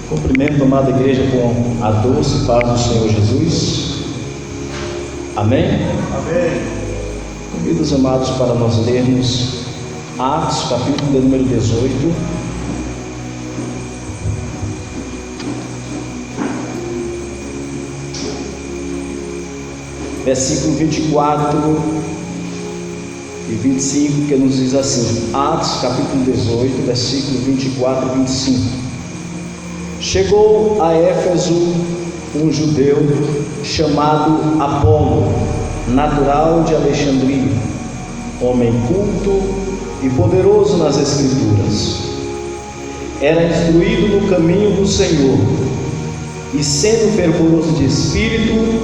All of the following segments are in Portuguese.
Cumprimento a amada igreja com a doce paz do Senhor Jesus. Amém? Amém. Convido os amados para nós lermos Atos, capítulo de número 18. Versículo 24 e 25, que nos diz assim: Atos, capítulo 18, versículo 24 e 25. Chegou a Éfeso um judeu chamado Apolo, natural de Alexandria, homem culto e poderoso nas Escrituras. Era instruído no caminho do Senhor e, sendo fervoroso de espírito,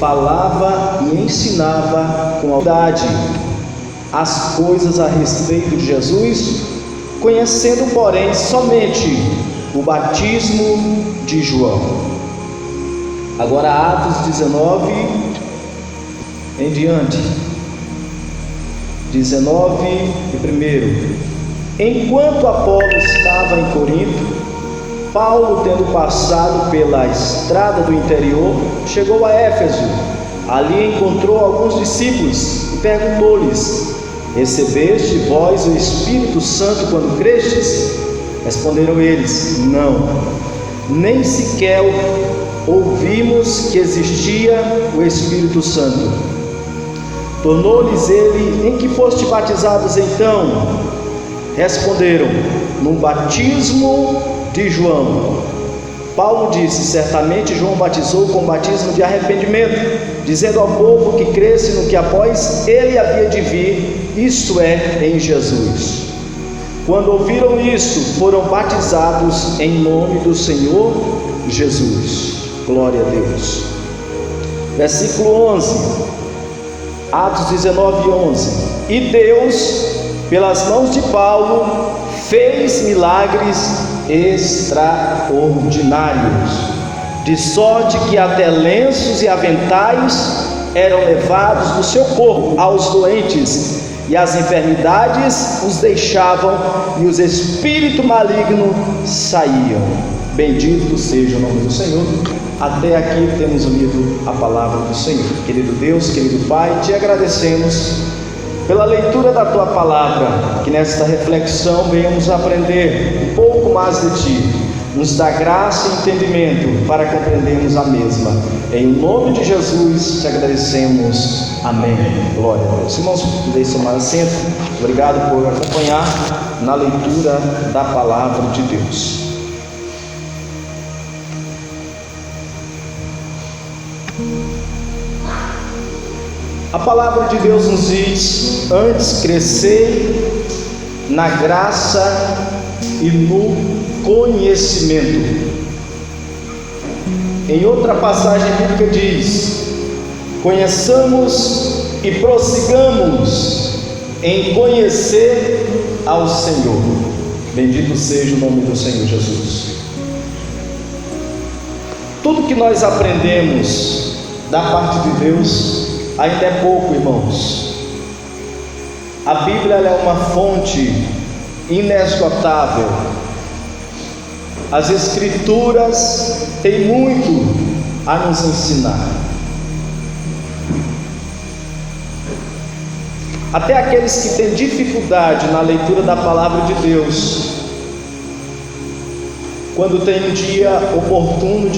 falava e ensinava com autoridade as coisas a respeito de Jesus, conhecendo, porém, somente o batismo de João. Agora Atos 19 em diante, 19 e 1. Enquanto Apolo estava em Corinto, Paulo, tendo passado pela estrada do interior, chegou a Éfeso. Ali encontrou alguns discípulos e perguntou-lhes: recebeste vós o Espírito Santo quando crestes? Responderam eles: não, nem sequer ouvimos que existia o Espírito Santo. Tornou-lhes ele: em que foste batizados então? Responderam: no batismo de João. Paulo disse: certamente João batizou com o batismo de arrependimento, dizendo ao povo que cresce no que após ele havia de vir, isto é, em Jesus. Quando ouviram isso, foram batizados em nome do Senhor Jesus. Glória a Deus. Versículo 11, Atos 19, 11. E Deus, pelas mãos de Paulo, fez milagres extraordinários, de sorte que até lenços e aventais eram levados do seu corpo aos doentes, e as enfermidades os deixavam, e os espíritos malignos saíam. Bendito seja o nome do Senhor. Até aqui temos lido a palavra do Senhor. Querido Deus, querido Pai, te agradecemos pela leitura da tua palavra, que nesta reflexão venhamos aprender um pouco mais de ti. Nos dá graça e entendimento para compreendermos a mesma. Em nome de Jesus te agradecemos. Amém. Glória a Deus. Irmãos, deixe tomar assento. Obrigado por acompanhar na leitura da palavra de Deus. A palavra de Deus nos diz: antes crescei na graça e no conhecimento. Em outra passagem bíblica diz: conheçamos e prossigamos em conhecer ao Senhor. Bendito seja o nome do Senhor Jesus. Tudo que nós aprendemos da parte de Deus ainda é pouco, irmãos. A Bíblia é uma fonte inesgotável. As Escrituras têm muito a nos ensinar. Até aqueles que têm dificuldade na leitura da palavra de Deus, quando tem um dia oportuno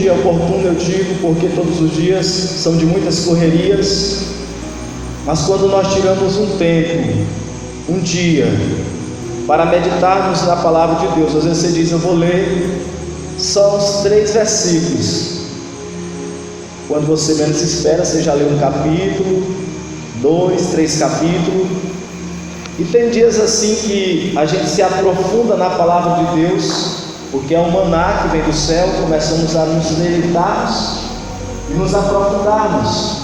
eu digo, porque todos os dias são de muitas correrias, mas quando nós tiramos um tempo, um dia, para meditarmos na palavra de Deus, às vezes você diz: eu vou ler só os 3 versículos. Quando você menos espera, você já leu um capítulo, 2, 3 capítulos. E tem dias assim que a gente se aprofunda na palavra de Deus, porque é um maná que vem do céu. Começamos a nos deleitarmos e nos aprofundarmos.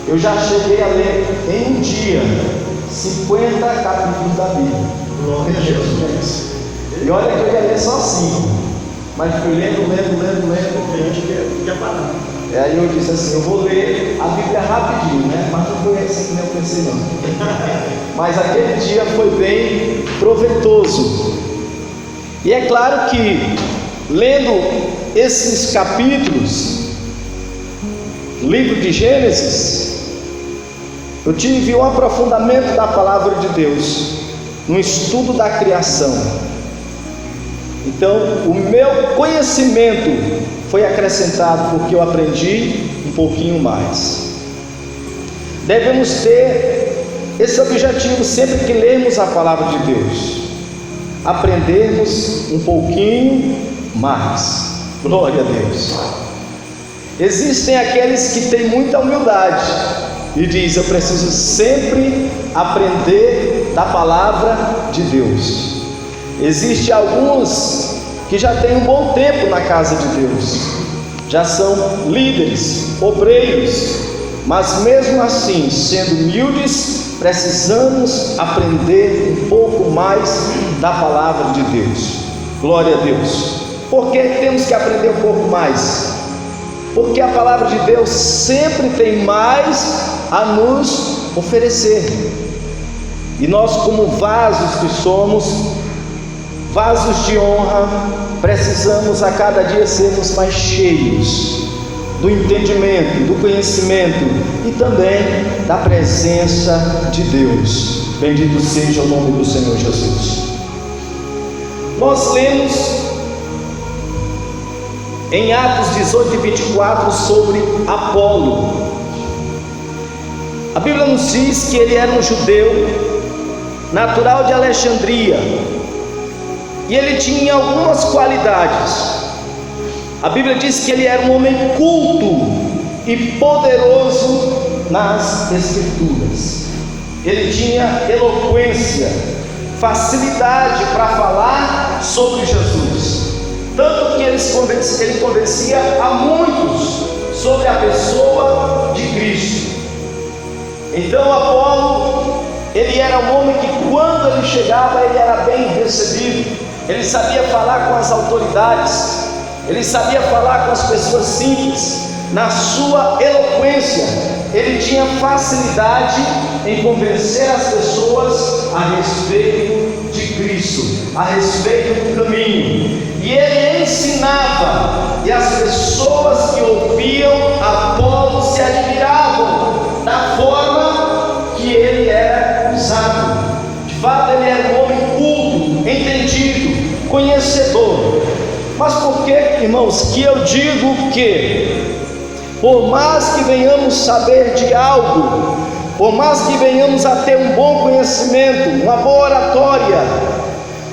Eu já cheguei a ler em um dia 50 capítulos da Bíblia. Glória a Jesus. E olha que eu ia ler só 5, mas fui lendo. E aí eu disse assim: eu vou ler a Bíblia rapidinho, né? Mas não foi assim que eu pensei, não. Mas aquele dia foi bem proveitoso. E é claro que, lendo esses capítulos, livro de Gênesis, eu tive um aprofundamento da palavra de Deus, no estudo da criação. Então, o meu conhecimento foi acrescentado porque eu aprendi um pouquinho mais. Devemos ter esse objetivo sempre que lermos a palavra de Deus, aprendermos um pouquinho mais. Glória a Deus. Existem aqueles que têm muita humildade e diz: eu preciso sempre aprender da palavra de Deus. Existem alguns que já têm um bom tempo na casa de Deus, já são líderes, obreiros, mas mesmo assim, sendo humildes, precisamos aprender um pouco mais da palavra de Deus. Glória a Deus. Por que temos que aprender um pouco mais? Porque a palavra de Deus sempre tem mais a nos oferecer. E nós, como vasos que somos, vasos de honra, precisamos a cada dia sermos mais cheios do entendimento, do conhecimento e também da presença de Deus. Bendito seja o nome do Senhor Jesus. Nós lemos em Atos 18 e 24 sobre Apolo. A Bíblia nos diz que ele era um judeu natural de Alexandria e ele tinha algumas qualidades. A Bíblia diz que ele era um homem culto e poderoso nas Escrituras. Ele tinha eloquência, facilidade para falar sobre Jesus, tanto que ele convencia a muitos sobre a pessoa de Cristo. Então Apolo, ele era um homem que quando ele chegava, ele era bem recebido. Ele sabia falar com as autoridades, ele sabia falar com as pessoas simples. Na sua eloquência, ele tinha facilidade em convencer as pessoas a respeito de Cristo, a respeito do caminho. E ele ensinava, e as pessoas que ouviam Apolo se admiravam da forma que ele era usado. De fato, ele era um homem culto, entendido, conhecedor. Mas por que, irmãos, que eu digo que, por mais que venhamos saber de algo, por mais que venhamos a ter um bom conhecimento, uma boa oratória,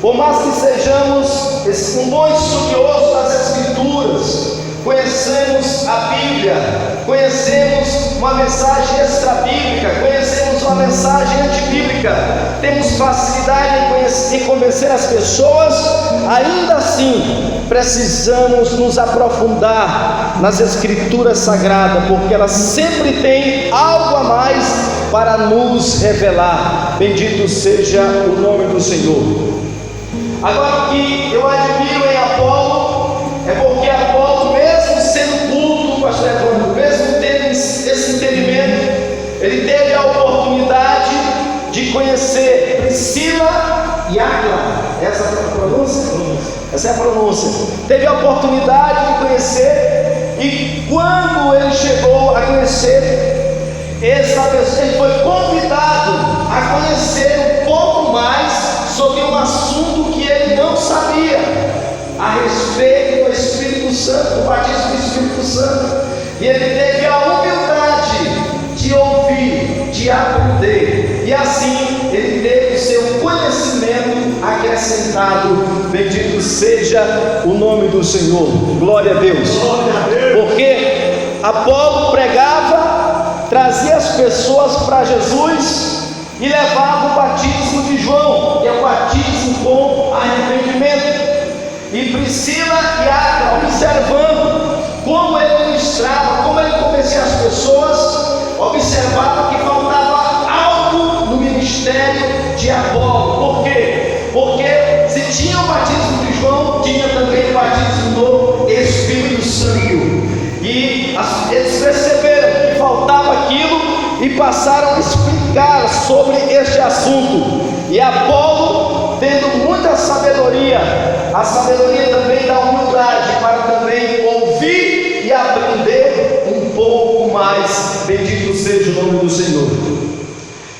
por mais que sejamos um bom estudioso das Escrituras, conhecemos a Bíblia, conhecemos uma mensagem extra-bíblica, conhecemos uma mensagem antibíblica, temos facilidade em convencer as pessoas, ainda assim precisamos nos aprofundar nas Escrituras Sagradas, porque elas sempre têm algo a mais para nos revelar. Bendito seja o nome do Senhor. Agora, o que eu admiro em Apolo é porque Apolo, mesmo sendo culto, pastor Evandro, mesmo tendo esse entendimento, ele teve a oportunidade de conhecer Priscila e Áquila. Essa é a pronúncia? Essa é a pronúncia. Teve a oportunidade de conhecer, e quando ele chegou a conhecer essa pessoa, ele foi convidado a conhecer um pouco mais sobre um assunto que ele não sabia, a respeito do Espírito Santo, do batismo do Espírito Santo. E ele teve a humildade de ouvir, de aprender, e assim ele teve o seu conhecimento acrescentado. Bendito seja o nome do Senhor. Glória a Deus. Glória a Deus. Porque Apolo pregava, trazia as pessoas para Jesus e levava o batismo de João, que é o batismo com arrependimento. E Priscila e Áquila, observando como ele ministrava, como ele convencia as pessoas, observava que faltava algo no ministério de Apolo. Por quê? Porque se tinha o batismo de João, tinha também o batismo do Espírito Santo. E eles perceberam que faltava aquilo e passaram a explicar sobre este assunto. E Apolo, tendo muita sabedoria, as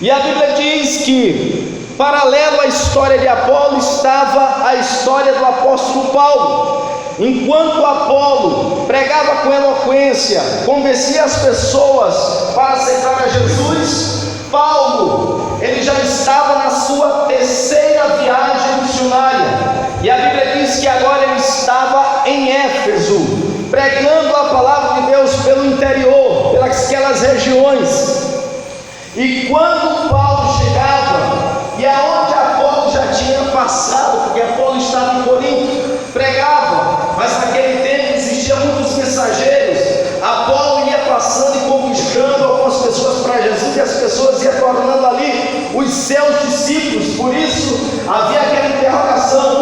E a Bíblia diz que, paralelo à história de Apolo, estava a história do apóstolo Paulo. Enquanto Apolo pregava com eloquência, convencia as pessoas para aceitar a Jesus, Paulo, ele já estava na sua terceira viagem missionária. E a Bíblia diz que agora ele estava em Éfeso, pregando a palavra de Deus pelo interior, pelas aquelas regiões. E quando Paulo chegava, e aonde Apolo já tinha passado, porque Apolo estava em Corinto, pregava, mas naquele tempo existiam muitos mensageiros. Apolo ia passando e conquistando algumas pessoas para Jesus, e as pessoas iam tornando ali os seus discípulos. Por isso havia aquela interrogação: